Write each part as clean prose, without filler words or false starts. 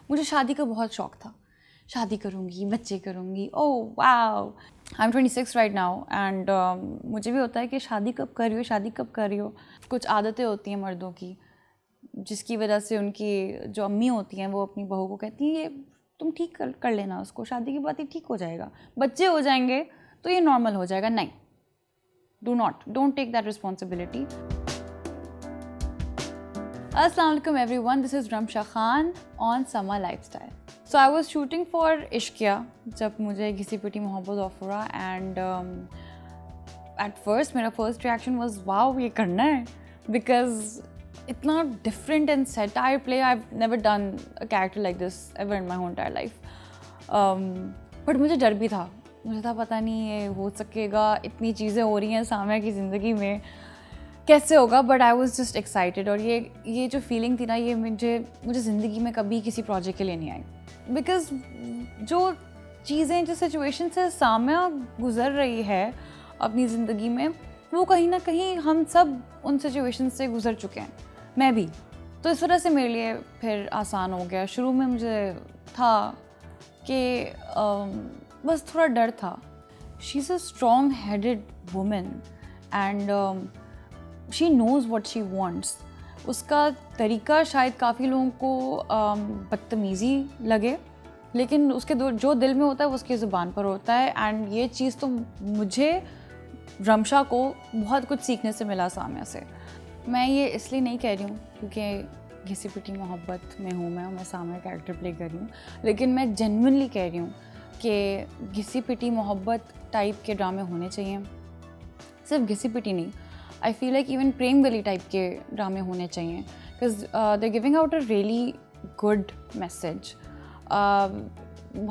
मुझे शादी का बहुत शौक था, शादी करूँगी, बच्चे करूँगी, oh wow. I am 26 right now and मुझे भी होता है कि शादी कब कर रही हो, शादी कब कर रही हो। कुछ आदतें होती हैं मर्दों की जिसकी वजह से उनकी जो अम्मी होती हैं वो अपनी बहू को कहती है ये तुम ठीक कर लेना, उसको शादी के बाद ही ठीक हो जाएगा, बच्चे हो जाएंगे तो ये नॉर्मल हो जाएगा। नहीं, डोंट टेक दैट रिस्पॉन्सिबिलिटी। अस्सलाम वालेकुम everyone, this is Ramsha Khan on Samaa lifestyle. So I was shooting for Ishqiya जब मुझे घिसी पिटी मोहब्बत ऑफर हुआ एंड एट फर्स्ट मेरा फर्स्ट रिएक्शन वाज वाओ ये करना है, बिकॉज इतना different and satire play. I have never done a character like this ever in my whole entire life. But मुझे डर भी था, मुझे था पता नहीं ये हो सकेगा, इतनी चीज़ें हो रही हैं सामया की ज़िंदगी में, कैसे होगा। But I was just excited. और ये जो फीलिंग थी ना, ये मुझे ज़िंदगी में कभी किसी प्रोजेक्ट के लिए नहीं आई, बिकॉज जो चीज़ें जो सिचुएशन से सामया गुजर रही है अपनी ज़िंदगी में, वो कहीं ना कहीं हम सब उन सिचुएशन से गुजर चुके हैं, मैं भी। तो इस वजह से मेरे लिए फिर आसान हो गया। शुरू में मुझे था कि बस थोड़ा डर था। She is a strong headed women and she knows what she wants. उसका तरीका शायद काफ़ी लोगों को बदतमीज़ी लगे, लेकिन उसके जो दिल में होता है वो उसकी ज़ुबान पर होता है। एंड ये चीज़ तो मुझे रमशा को बहुत कुछ सीखने से मिला सामया से। मैं ये इसलिए नहीं कह रही हूँ क्योंकि घिसी पिटी मोहब्बत में हूँ मैं सामया कैरेक्टर प्ले कर रही हूँ, लेकिन मैं जेन्युइनली कह रही हूँ कि घिसी पिटी मोहब्बत टाइप के ड्रामे होने चाहिए। सिर्फ घिसी पिटी नहीं, आई फील लाइक इवन प्रेम गली टाइप के ड्रामे होने चाहिए, because they giving out a really good message.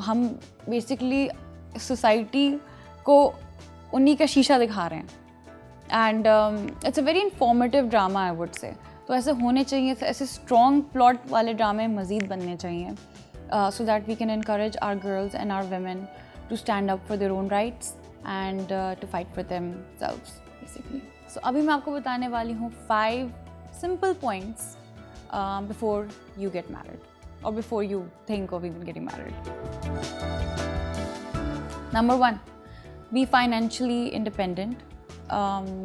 हम बेसिकली सोसाइटी को उन्हीं का शीशा दिखा रहे हैं and it's a very informative drama I would say. तो ऐसे होने चाहिए, ऐसे स्ट्रॉन्ग प्लॉट वाले ड्रामे मज़ीद बनने चाहिए, so that we can encourage our girls and our women to stand up for their own rights and to fight for themselves basically. So अभी मैं आपको बताने वाली हूँ 5 simple points before you get married और before you think of even getting married. Number 1, be financially independent.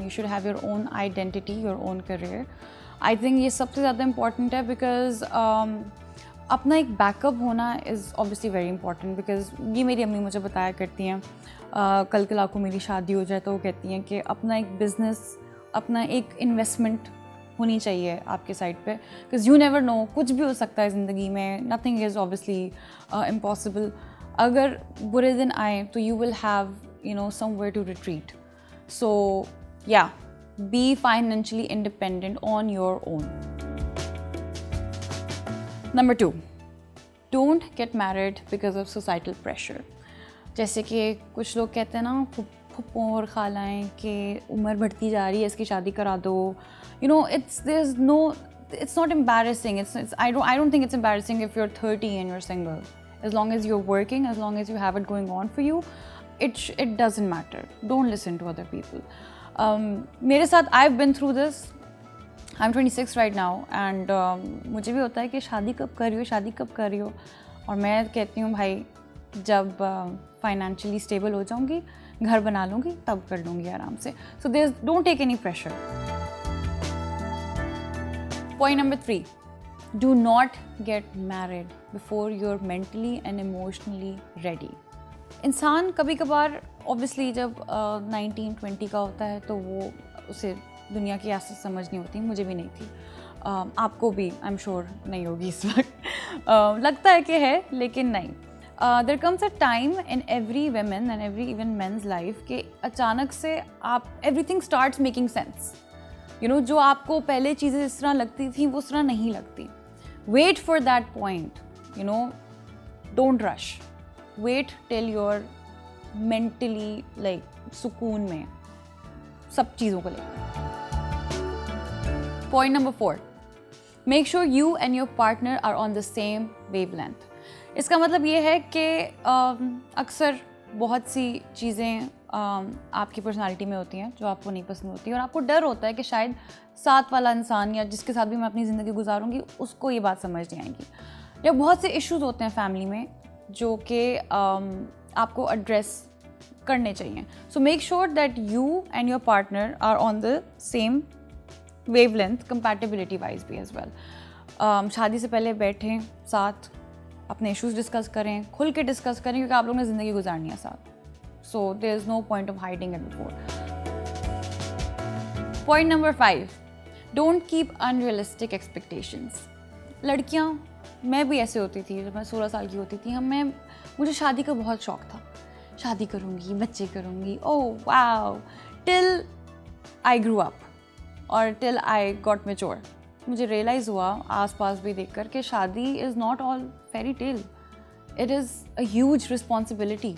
You should have your own identity, your own career. I think ये सबसे ज़्यादा important है because अपना एक बैकअप होना is obviously very important, because ये मेरी अम्मी मुझे बताया करती हैं, कल कल को मेरी शादी हो जाए तो वो कहती हैं कि अपना एक बिज़नेस, अपना एक इन्वेस्टमेंट होनी चाहिए आपके साइड पे, because you never know, कुछ भी हो सकता है ज़िंदगी में, nothing is obviously impossible. अगर बुरे दिन आए तो you will have, you know, somewhere to retreat. So yeah, be financially independent on your own. Number 2, don't get married because of societal pressure. जैसे कि कुछ लोग कहते हैं ना, फुप्पों और खालाएं कि उम्र बढ़ती जा रही है, इसकी शादी करा दो. You know, it's not embarrassing. I don't think it's embarrassing if you're 30 and you're single. As long as you're working, as long as you have it going on for you, it doesn't matter. Don't listen to other people. मेरे साथ I've been through this. I'm 26 right now and मुझे भी होता है कि शादी कब कर रही हो, और मैं कहती हूँ भाई जब फाइनेंशियली स्टेबल हो जाऊँगी, घर बना लूँगी, तब कर लूँगी आराम से. So don't take any pressure. Point number 3, do not get married before you're mentally and emotionally ready. इंसान कभी कभार ऑब्वियसली जब 19-20 का होता है तो वो उसे दुनिया की आसत समझ नहीं होती, मुझे भी नहीं थी, आपको भी आई एम श्योर नहीं होगी इस वक्त. लगता है कि है लेकिन नहीं. There comes a time in every women and every even men's life कि अचानक से आप everything starts making sense. You know, जो आपको पहले चीज़ें इस तरह लगती थी वो उस तरह नहीं लगती. Wait for that point, you know, don't rush. Wait till you're mentally like सुकून में सब चीज़ों को लेकर. Point number 4, make sure you and your partner are on the same wavelength. इसका मतलब ये है कि अक्सर बहुत सी चीज़ें आपकी पर्सनालिटी में होती हैं जो आपको नहीं पसंद होती, और आपको डर होता है कि शायद साथ वाला इंसान या जिसके साथ भी मैं अपनी ज़िंदगी गुजारूंगी उसको ये बात समझ नहीं आएगी. या बहुत से इश्यूज होते हैं फैमिली में जो कि आपको एड्रेस करने चाहिए. So make sure that you and your partner are on the same wavelength, compatibility wise भी एज वेल. शादी से पहले बैठें साथ, अपने इश्यूज डिस्कस करें, खुल के डिस्कस करें, क्योंकि आप लोगों ने ज़िंदगी गुजारनी है साथ. So there is no point of hiding it before. Point number 5, don't keep unrealistic expectations. लड़कियाँ, मैं भी ऐसे होती थी जब मैं 16 साल की होती थी. मुझे शादी का बहुत शौक था. शादी करूँगी, बच्चे करूँगी, oh wow, till I grew up और टिल आई गॉट मैच्योर. मुझे रियलाइज़ हुआ आसपास भी देखकर कि शादी is not all fairy tale. It is a huge responsibility,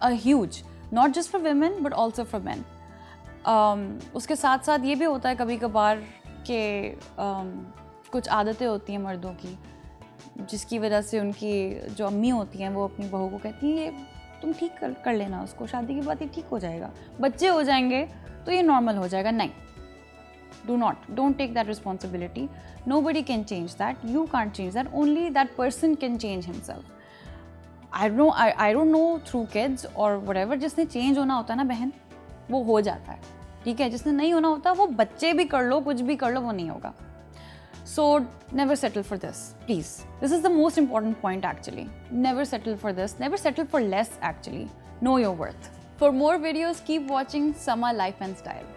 a huge, not just for women but also for men. उसके साथ साथ ये भी होता है कभी कभार कि कुछ आदतें होती हैं मर्दों की, जिसकी वजह से उनकी जो अम्मी होती हैं वो अपनी बहू को कहती हैं ये तुम ठीक कर लेना, उसको शादी के बाद ये ठीक हो जाएगा, बच्चे हो जाएंगे तो ये नॉर्मल हो जाएगा. नहीं, don't take that responsibility. Nobody can change that. You can't change that. Only that person can change himself. I don't know through kids or whatever. जिसने change होना होता है ना बहन, वो हो जाता है, ठीक है. जिसने नहीं होना होता वो बच्चे भी कर लो, कुछ भी कर लो, वो नहीं होगा. So never settle for this, please. This is the most important point actually. Never settle for this. Never settle for less actually. Know your worth. For more videos, keep watching Sama Life and Style.